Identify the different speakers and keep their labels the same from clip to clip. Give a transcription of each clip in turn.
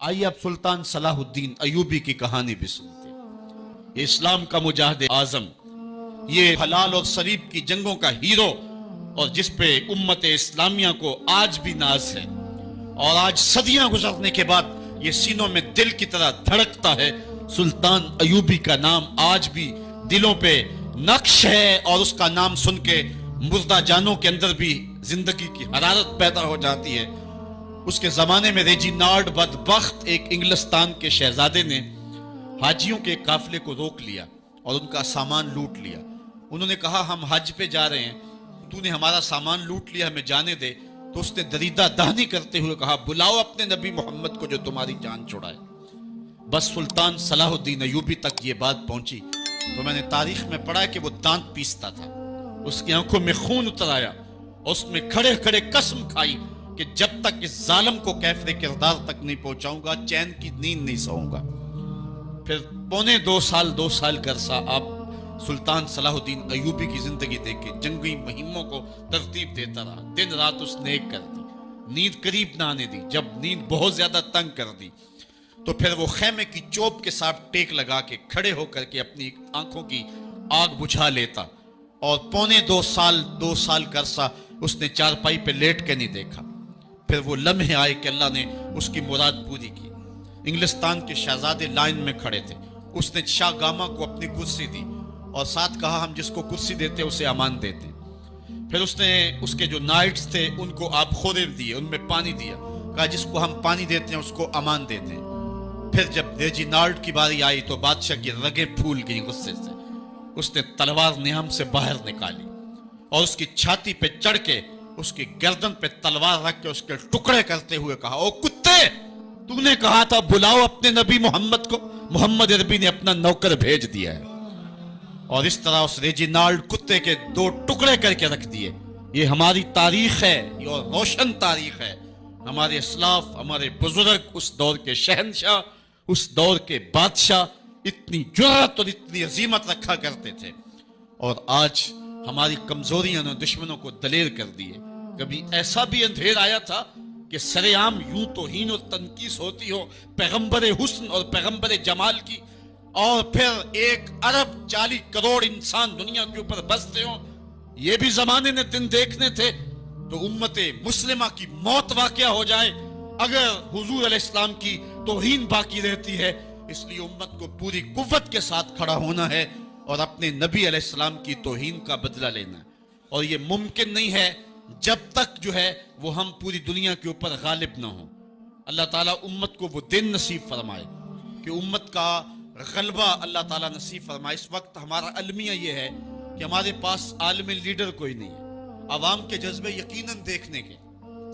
Speaker 1: آئیے اب سلطان صلاح الدین ایوبی کی کہانی بھی سنتے ہیں۔ یہ اسلام کا مجاہد اعظم، یہ حلال اور صلیب کی جنگوں کا ہیرو، اور جس پہ امت اسلامیہ کو آج بھی ناز ہے، اور آج صدیاں گزرنے کے بعد یہ سینوں میں دل کی طرح دھڑکتا ہے۔ سلطان ایوبی کا نام آج بھی دلوں پہ نقش ہے، اور اس کا نام سن کے مردہ جانوں کے اندر بھی زندگی کی حرارت پیدا ہو جاتی ہے۔ اس کے زمانے میں ریجینالڈ بدبخت ایک انگلستان کے شہزادے نے حاجیوں کے قافلے کو روک لیا اور ان کا سامان لوٹ لیا۔ انہوں نے کہا ہم حج پہ جا رہے ہیں، تو نے ہمارا سامان لوٹ لیا، ہمیں جانے دے۔ تو اس نے دریدہ دہنی کرتے ہوئے کہا بلاؤ اپنے نبی محمد کو جو تمہاری جان چھڑائے۔ بس سلطان صلاح الدین ایوبی تک یہ بات پہنچی تو میں نے تاریخ میں پڑھا ہے کہ وہ دانت پیستا تھا، اس کی آنکھوں میں خون اتر آیا، اس میں کھڑے کھڑے قسم کھائی کہ جب تک اس ظالم کو کیفر کردار تک نہیں پہنچاؤں گا چین کی نیند نہیں سوؤں گا۔ پھر پونے دو سال کا عرصہ آپ سلطان صلاح الدین ایوبی کی زندگی دیکھے، جنگی مہموں کو ترتیب دیتا رہا، دن رات اس نے ایک کر دی، نیند قریب نہ آنے دی۔ جب نیند بہت زیادہ تنگ کر دی تو پھر وہ خیمے کی چوب کے ساتھ ٹیک لگا کے کھڑے ہو کر کے اپنی آنکھوں کی آگ بجھا لیتا، اور پونے دو سال کا عرصہ اس نے چارپائی پہ لیٹ کے نہیں دیکھا۔ پھر وہ لمحے آئے کہ اللہ نے اس کی مراد پوری کی۔ انگلستان کے شہزادے لائن میں کھڑے تھے، اس نے شاہ گاما کو اپنی کرسی دی اور ساتھ کہا ہم جس کو کرسی دیتے اسے امان دیتے۔ پھر اس نے اس کے جو نائٹس تھے ان کو آب خورے دیے، ان میں پانی دیا، کہا جس کو ہم پانی دیتے ہیں اس کو امان دیتے ہیں۔ پھر جب ریجینالڈ کی باری آئی تو بادشاہ کی رگیں پھول گئی غصے سے، اس نے تلوار نیام سے باہر نکالی اور اس کی چھاتی پہ چڑھ کے اس کی گردن پہ تلوار رکھ کے اس کے ٹکڑے کرتے ہوئے کہا او کتے، تو نے کہا تھا بلاؤ اپنے نبی محمد کو، محمد عربی نے اپنا نوکر بھیج دیا ہے۔ اور اس طرح اس ریجینالڈ کتے کے دو ٹکڑے کر کے رکھ دیے۔ یہ ہماری تاریخ ہے، یہ روشن تاریخ ہے۔ ہمارے اسلاف، ہمارے بزرگ، اس دور کے شہنشاہ، اس دور کے بادشاہ اتنی جرأت اور اتنی عظیمت رکھا کرتے تھے، اور آج ہماری کمزوریاں نے دشمنوں کو دلیر کر دیے۔ کبھی ایسا بھی اندھیر آیا تھا کہ سر عام یوں توہین اور تنقیص ہوتی ہو پیغمبر حسن اور پیغمبر جمال کی، اور پھر 1.40 کروڑ انسان دنیا کے اوپر بستے ہوں۔ یہ بھی زمانے نے دن دیکھنے تھے تو امت مسلمہ کی موت واقع ہو جائے اگر حضور علیہ السلام کی توہین باقی رہتی ہے۔ اس لیے امت کو پوری قوت کے ساتھ کھڑا ہونا ہے اور اپنے نبی علیہ السلام کی توہین کا بدلہ لینا ہے، اور یہ ممکن نہیں ہے جب تک جو ہے وہ ہم پوری دنیا کے اوپر غالب نہ ہوں۔ اللہ تعالیٰ امت کو وہ دن نصیب فرمائے کہ امت کا غلبہ اللہ تعالیٰ نصیب فرمائے۔ اس وقت ہمارا المیہ یہ ہے کہ ہمارے پاس عالم لیڈر کوئی نہیں ہے، عوام کے جذبے یقیناً دیکھنے کے۔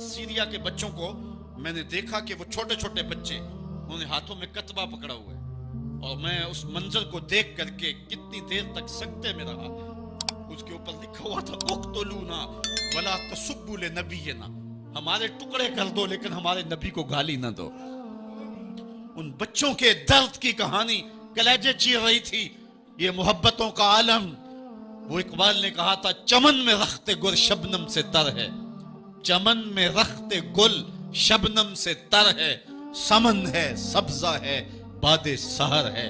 Speaker 1: سیریا کے بچوں کو میں نے دیکھا کہ وہ چھوٹے چھوٹے بچے، انہوں نے ہاتھوں میں کتبہ پکڑا ہوا ہے، اور میں اس منظر کو دیکھ کر کے کتنی دیر تک سکتے میں رہا۔ اس کے اوپر لکھا ہوا تھا اقتلونا ولا تسبوا لنبینا، ہمارے ٹکڑے کر دو لیکن ہمارے نبی کو گالی نہ دو۔ ان بچوں کے درد کی کہانی کلیجے چیر رہی تھی۔ یہ محبتوں کا عالم، وہ اقبال نے کہا تھا چمن میں رخت گل شبنم سے تر ہے، چمن میں رخت گل شبنم سے تر ہے، سمن ہے سبزہ ہے باد سحر ہے،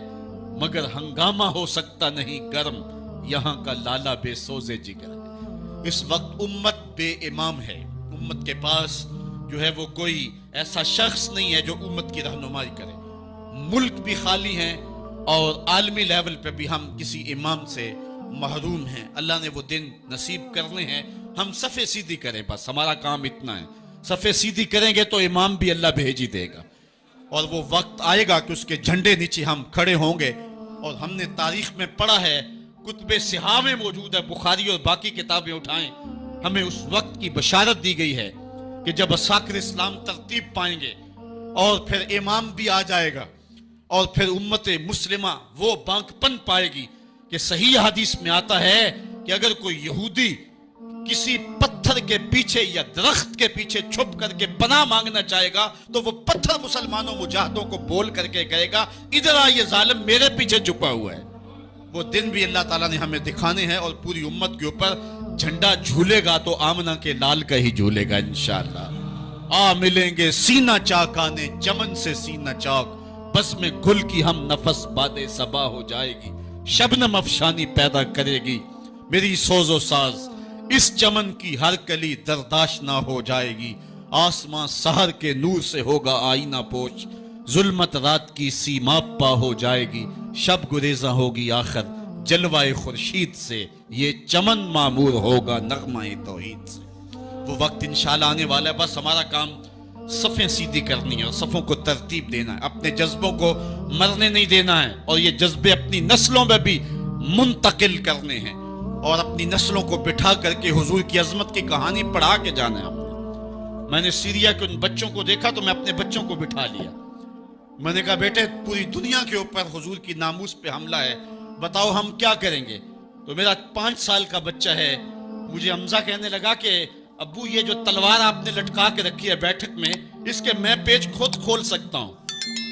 Speaker 1: مگر ہنگامہ ہو سکتا نہیں گرم، یہاں کا لالا بے سوزے جگر ہے۔ اس وقت امت بے امام ہے، امت کے پاس جو ہے وہ کوئی ایسا شخص نہیں ہے جو امت کی رہنمائی کرے۔ ملک بھی خالی ہیں اور عالمی لیول پہ بھی ہم کسی امام سے محروم ہیں۔ اللہ نے وہ دن نصیب کرنے ہیں، ہم صفے سیدھی کریں، بس ہمارا کام اتنا ہے۔ صفے سیدھی کریں گے تو امام بھی اللہ بھیج ہی دے گا، اور وہ وقت آئے گا کہ اس کے جھنڈے نیچے ہم کھڑے ہوں گے۔ اور ہم نے تاریخ میں پڑھا ہے، کتب صحاح میں موجود ہے، بخاری اور باقی کتابیں اٹھائیں، ہمیں اس وقت کی بشارت دی گئی ہے کہ جب اساکر اسلام ترتیب پائیں گے اور پھر امام بھی آ جائے گا، اور پھر امت مسلمہ وہ بانک پن پائے گی کہ صحیح حدیث میں آتا ہے کہ اگر کوئی یہودی کسی پتھر کے پیچھے یا درخت کے پیچھے چھپ کر کے پناہ مانگنا چاہے گا تو وہ پتھر مسلمانوں مجاہدوں کو بول کر کے کہے گا ادھر آ، یہ ظالم میرے پیچھے چھپا ہوا ہے۔ وہ دن بھی اللہ تعالیٰ نے ہمیں دکھانے ہیں، اور پوری امت کے اوپر جھنڈا جھولے گا تو آمنہ کے لال کا ہی جھولے گا انشاءاللہ۔ آ ملیں گے سینہ چاکانے چمن سے سینہ چاک، بس میں گل کی ہم نفس باد صبا ہو جائے گی، شبنم افشانی پیدا کرے گی میری سوز و ساز، اس چمن کی ہر کلی درداشنا ہو جائے گی، آسمان سحر کے نور سے ہوگا آئینہ پوش، ظلمت رات کی سیماب پا ہو جائے گی، شب گریزاں ہوگی آخر جلوہ خورشید سے، یہ چمن معمور ہوگا نغمہ توحید سے۔ وہ وقت انشاءاللہ آنے والا ہے، بس ہمارا کام صفیں سیدھی کرنی ہے اور صفوں کو ترتیب دینا ہے، اپنے جذبوں کو مرنے نہیں دینا ہے، اور یہ جذبے اپنی نسلوں میں بھی منتقل کرنے ہیں، اور اپنی نسلوں کو بٹھا کر کے حضور کی عظمت کی کہانی پڑھا کے جانا ہے۔ میں نے سیریا کے ان بچوں کو دیکھا تو میں اپنے بچوں کو بٹھا لیا، میں نے کہا بیٹے پوری دنیا کے اوپر حضور کی ناموس پہ حملہ ہے، بتاؤ ہم کیا کریں گے؟ تو میرا 5 سال کا بچہ ہے، مجھے حمزہ کہنے لگا کہ ابو یہ جو تلوار آپ نے لٹکا کے رکھی ہے بیٹھک میں، اس کے میں پیچ خود کھول سکتا ہوں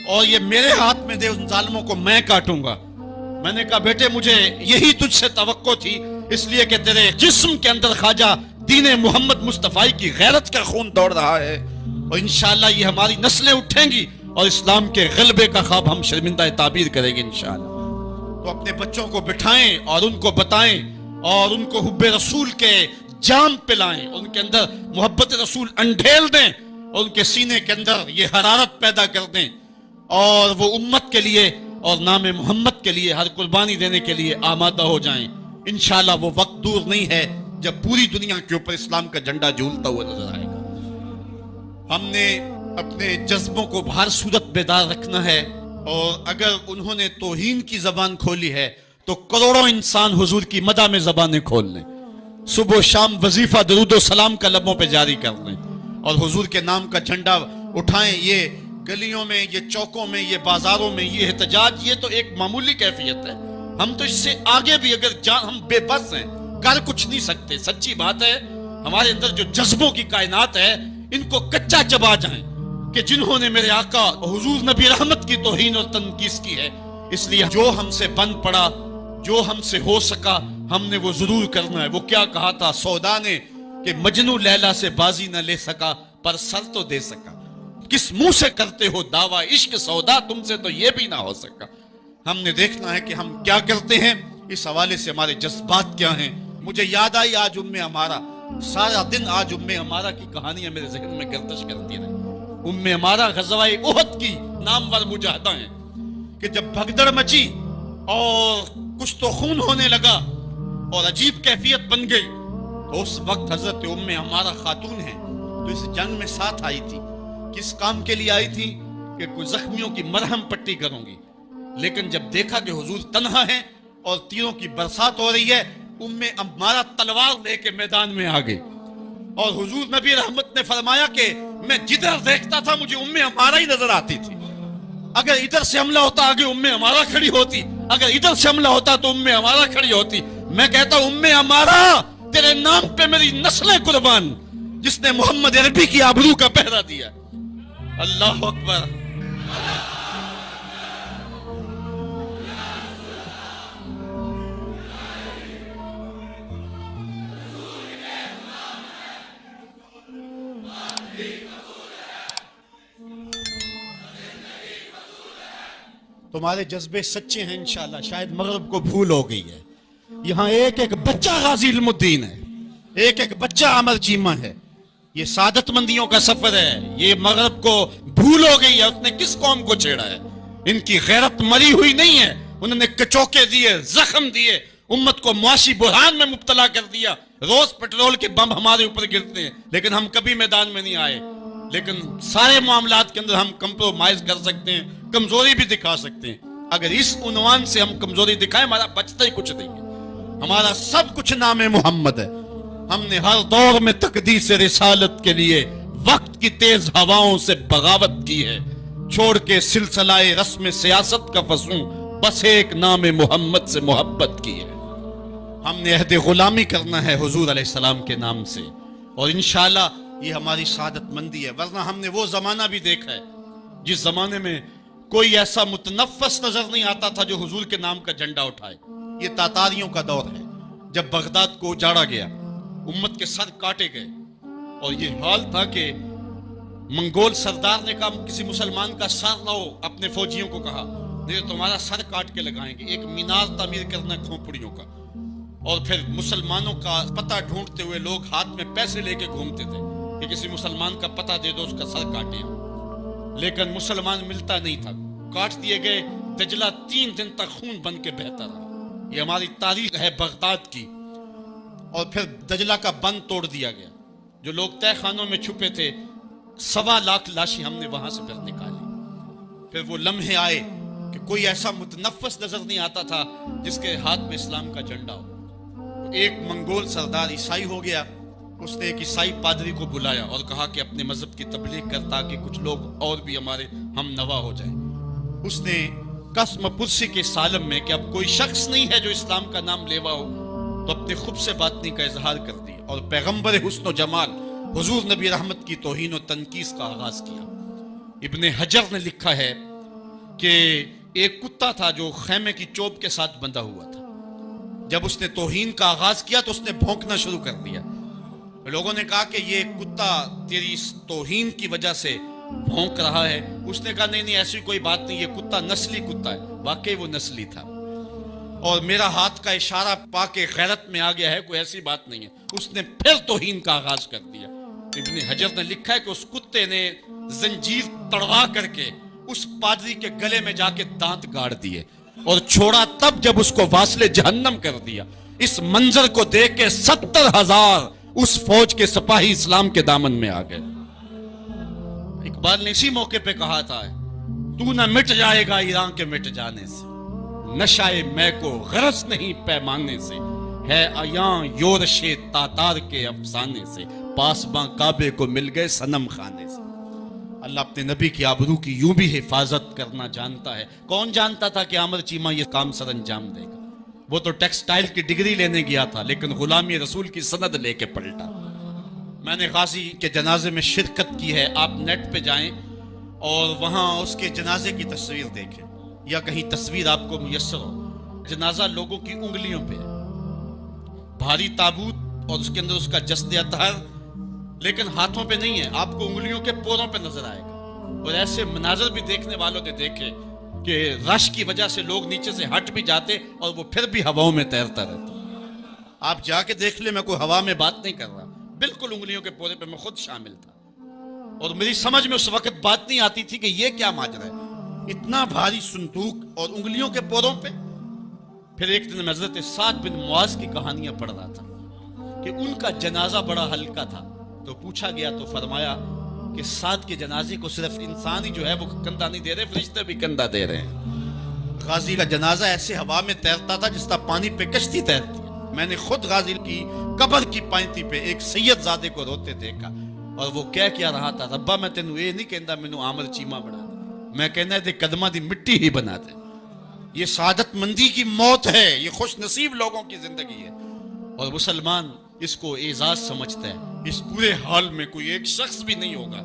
Speaker 1: اور یہ میرے ہاتھ میں دے، ان ظالموں کو میں کاٹوں گا۔ میں نے کہا بیٹے مجھے یہی تجھ سے توقع تھی، اس لیے کہ تیرے جسم کے اندر خواجہ دین محمد مصطفیٰ کی غیرت کا خون دوڑ رہا ہے، اور انشاءاللہ یہ ہماری نسلیں اٹھیں گی اور اسلام کے غلبے کا خواب ہم شرمندہ تعبیر کریں گے انشاءاللہ۔ تو اپنے بچوں کو بٹھائیں اور ان کو بتائیں اور ان کو حب رسول کے جام پلائیں، ان کے اندر محبت رسول انڈھیل دیں اور ان کے سینے کے اندر یہ حرارت پیدا کر دیں، اور وہ امت کے لیے اور نام محمد کے لیے ہر قربانی دینے کے لیے آمادہ ہو جائیں۔ انشاءاللہ وہ وقت دور نہیں ہے جب پوری دنیا کے اوپر اسلام کا جھنڈا جھولتا ہوا نظر آئے گا۔ ہم نے اپنے جذبوں کو ہر صورت بیدار رکھنا ہے، اور اگر انہوں نے توہین کی زبان کھولی ہے تو کروڑوں انسان حضور کی مدح میں زبانیں کھول لیں، صبح و شام وظیفہ درود و سلام کا لبوں پہ جاری کر لیں اور حضور کے نام کا جھنڈا اٹھائیں۔ یہ گلیوں میں، یہ چوکوں میں، یہ بازاروں میں یہ احتجاج، یہ تو ایک معمولی کیفیت ہے، ہم تو اس سے آگے بھی اگر ہم بے بس ہیں، کر کچھ نہیں سکتے۔ سچی بات ہے، ہمارے اندر جو جذبوں کی کائنات ہے ان کو کچا چبا جائیں کہ جنہوں نے میرے آقا حضور نبی رحمت کی توہین اور تنقیص کی ہے، اس لیے جو ہم سے بن پڑا، جو ہم سے ہو سکا ہم نے وہ ضرور کرنا ہے۔ وہ کیا کہا تھا سودا نے کہ مجنو لیلا سے بازی نہ لے سکا پر سر تو دے سکا، کس منہ سے کرتے ہو دعویٰ عشق سودا، تم سے تو یہ بھی نہ ہو سکا۔ ہم نے دیکھنا ہے کہ ہم کیا کرتے ہیں، اس حوالے سے ہمارے جذبات کیا ہیں۔ مجھے یاد آئی آج ہمارا سارا دن آج ہمارا کی کہانیاں میرے ذہن میں گردش کرتی رہی۔ ہمارا غزوہ احد کی نامور مجاہدہ ہیں کہ جب بھگدڑ مچی اور کچھ تو خون ہونے لگا اور عجیب کیفیت بن گئی، تو اس وقت حضرت ہمارا خاتون ہے تو اس جنگ میں ساتھ آئی تھی۔ کس کام کے لیے آئی تھی؟ کہ کوئی زخمیوں کی مرہم پٹی کروں گی، لیکن جب دیکھا کہ حضور تنہا ہے اور تیروں کی برسات ہو رہی ہے، ہمارا تلوار لے کے میدان میں آ گئی، اور حضور نبی رحمت نے فرمایا کہ میں جدھر دیکھتا تھا مجھے ہمارا ہی نظر آتی تھی۔ اگر ادھر سے حملہ ہوتا آگے ہمارا کھڑی ہوتی، اگر ادھر سے حملہ ہوتا تو ہمارا کھڑی ہوتی۔ میں کہتا ہمارا تیرے نام پہ میری نسلیں قربان، جس نے محمد عربی کی آبرو کا پہرا دیا۔ اللہ اکبر۔ تمہارے جذبے سچے ہیں انشاءاللہ، شاید مغرب کو بھول ہو گئی ہے۔ یہاں ایک ایک بچہ غازی علم الدین ہے، ایک ایک بچہ عمر چیمہ ہے۔ یہ سعادت مندیوں کا سفر ہے، یہ مغرب کو بھول ہو گئی ہے۔ اس نے کس قوم کو چھیڑا ہے؟ ان کی غیرت مری ہوئی نہیں ہے، انہوں نے کچوکے دیے، زخم دیے، امت کو معاشی بحران میں مبتلا کر دیا۔ روز پیٹرول کے بم ہمارے اوپر گرتے ہیں لیکن ہم کبھی میدان میں نہیں آئے۔ لیکن سارے معاملات کے اندر ہم کمپرومائز کر سکتے ہیں، کمزوری بھی دکھا سکتے ہیں۔ اگر اس عنوان سے ہم کمزوری دکھائیں ہمارا بچتا ہی کچھ نہیں ہے، ہمارا سب کچھ نام محمد ہے۔ ہم نے ہر دور میں تقدیس رسالت کے لیے وقت کی تیز ہواؤں سے بغاوت کی ہے، چھوڑ کے سلسلہ رسم سیاست کا فسوں بس ایک نام محمد سے محبت کی ہے۔ ہم نے عہد غلامی کرنا ہے حضور علیہ السلام کے نام سے، اور انشاءاللہ یہ ہماری سعادت مندی ہے۔ ورنہ ہم نے وہ زمانہ بھی دیکھا ہے جس زمانے میں کوئی ایسا متنفس نظر نہیں آتا تھا جو حضور کے نام کا جھنڈا اٹھائے۔ یہ تاتاریوں کا دور ہے، جب بغداد کو اجاڑا گیا، امت کے سر کاٹے گئے، اور یہ حال تھا کہ منگول سردار نے کہا کسی مسلمان کا سر لاؤ، اپنے فوجیوں کو کہا، نہیں تو تمہارا سر کاٹ کے لگائیں گے۔ ایک مینار تعمیر کرنا کھوپڑیوں کا، اور پھر مسلمانوں کا پتہ ڈھونڈتے ہوئے لوگ ہاتھ میں پیسے لے کے گھومتے تھے کہ کسی مسلمان کا پتہ دے دو، اس کا سر کاٹیں، لیکن مسلمان ملتا نہیں تھا، کاٹ دیے گئے۔ دجلہ 3 دن تک خون بن کے بہتا رہا۔ یہ ہماری تاریخ ہے بغداد کی۔ اور پھر دجلہ کا بند توڑ دیا گیا، جو لوگ تہہ خانوں میں چھپے تھے 1.25 لاکھ لاشیں ہم نے وہاں سے پھر نکالی۔ پھر وہ لمحے آئے کہ کوئی ایسا متنفس نظر نہیں آتا تھا جس کے ہاتھ میں اسلام کا جھنڈا ہو۔ ایک منگول سردار عیسائی ہو گیا، اس نے ایک عیسائی پادری کو بلایا اور کہا کہ اپنے مذہب کی تبلیغ کر تاکہ کچھ لوگ اور بھی ہمارے ہم نوا ہو جائیں۔ اس نے قسم پرسی کے سالم میں کہ اب کوئی شخص نہیں ہے جو اسلام کا نام لیوا ہو، تو اپنے خود سے باطنی کا اظہار کر دیا اور پیغمبر حسن و جمال حضور نبی رحمت کی توہین و تنقیص کا آغاز کیا۔ ابن حجر نے لکھا ہے کہ ایک کتا تھا جو خیمے کی چوب کے ساتھ بندھا ہوا تھا، جب اس نے توہین کا آغاز کیا تو اس نے بھونکنا شروع کر دیا۔ لوگوں نے کہا کہ یہ کتا تیری اس توہین کی وجہ سے بھونک رہا ہے۔ اس نے کہا نہیں ایسی کوئی بات نہیں، یہ کتا نسلی کتا ہے۔ واقعی وہ نسلی تھا، اور میرا ہاتھ کا اشارہ پا کے غیرت میں آ گیا ہے، کوئی ایسی بات نہیں ہے۔ اس نے پھر توہین کا آغاز کر دیا۔ ابن حجر نے لکھا ہے کہ اس کتے نے زنجیر تڑوا کر کے اس پادری کے گلے میں جا کے دانت گاڑ دیے اور چھوڑا تب جب اس کو واصل جہنم کر دیا۔ اس منظر کو دیکھ کے 70,000 اس فوج کے سپاہی اسلام کے دامن میں آ گئے۔ اقبال نے اسی موقع پہ کہا تھا تو نہ مٹ جائے گا ایران کے مٹ جانے سے، نشائے میں کو غرض نہیں پیمانے سے، ہے عیاں یورش تاتار کے افسانے سے، پاسباں کعبے کو مل گئے صنم خانے سے۔ اللہ اپنے نبی کی آبرو کی یوں بھی حفاظت کرنا جانتا ہے۔ کون جانتا تھا کہ عامر چیمہ یہ کام سر انجام دے گا؟ وہ تو ٹیکسٹائل کی ڈگری لینے گیا تھا، لیکن غلامی رسول کی سند لے کے پلٹا۔ میں نے غازی کے جنازے میں شرکت کی ہے، آپ نیٹ پہ جائیں اور وہاں اس کے جنازے کی تصویر دیکھیں، یا کہیں تصویر آپ کو میسر ہو۔ جنازہ لوگوں کی انگلیوں پہ ہے، بھاری تابوت اور اس کے اندر اس کا جسد اطہر، لیکن ہاتھوں پہ نہیں ہے، آپ کو انگلیوں کے پوروں پہ نظر آئے گا۔ اور ایسے مناظر بھی دیکھنے والوں نے دیکھے کہ رش کی وجہ سے لوگ نیچے سے ہٹ بھی جاتے اور وہ پھر بھی ہواؤں میں تیرتا رہتا۔ آپ جا کے دیکھ لیں، میں کوئی ہوا میں بات نہیں کر رہا، بالکل انگلیوں کے پورے پہ میں خود شامل تھا، اور میری سمجھ میں اس وقت بات نہیں آتی تھی کہ یہ کیا ماجرا ہے، اتنا بھاری صندوق اور انگلیوں کے پوروں پہ۔ پھر ایک دن میں حضرت سعد بن معاذ کی کہانیاں پڑھ رہا تھا کہ ان کا جنازہ بڑا ہلکا تھا، تو پوچھا گیا تو فرمایا کہ سعد کے جنازے کو صرف انسان ہی جو ہے وہ کندھا نہیں دے رہے، فرشتے بھی کندھا دے رہے ہیں۔ غازی کا جنازہ ایسے ہوا میں تیرتا تھا جس طرح پانی پہ کشتی تیرتی ہے۔ میں نے خود غازی کی قبر کی پائنتی پہ ایک سید زادے کو روتے دیکھا، اور وہ کیا رہا تھا، ربا میں تینوں اے نہیں کہندا مینوں عامر چیمہ بنا دے، میں کہنا ہے قدماں دی مٹی ہی بنا دے۔ یہ سعادت مندی کی موت ہے، یہ خوش نصیب لوگوں کی زندگی ہے، اور مسلمان اس کو اعزاز سمجھتا ہے۔ اس پورے حال میں کوئی ایک شخص بھی نہیں ہوگا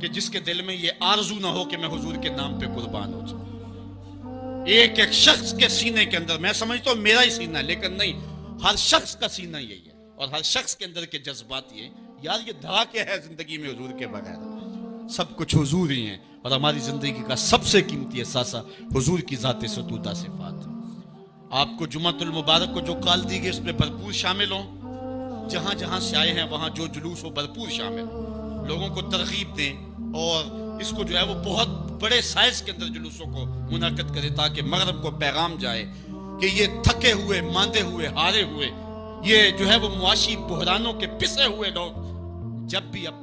Speaker 1: کہ جس کے دل میں یہ آرزو نہ ہو کہ میں حضور کے نام پہ قربان ہو جاؤں۔ ایک ایک شخص کے سینے کے اندر، میں سمجھتا ہوں میرا ہی سینہ ہے، لیکن نہیں، ہر شخص کا سینہ یہی ہے، اور ہر شخص کے اندر کے جذبات یہ یار یہ دھڑا کیا ہے زندگی میں حضور کے بغیر؟ سب کچھ حضور ہی ہیں، اور ہماری زندگی کا سب سے قیمتی اثاثہ حضور کی ذات ستودہ صفات۔ آپ کو جمعۃ المبارک کو جو کال دی گئی اس میں بھرپور شامل ہوں، جہاں جہاں سے آئے ہیں وہاں جو جلوس ہو بھرپور شامل ہوں، لوگوں کو ترغیب دیں، اور اس کو جو ہے وہ بہت بڑے سائز کے اندر جلوسوں کو منعقد کرے تاکہ مغرب کو پیغام جائے کہ یہ تھکے ہوئے، ماندے ہوئے، ہارے ہوئے، یہ جو ہے وہ معاشی بحرانوں کے پسے ہوئے لوگ جب بھی اپنے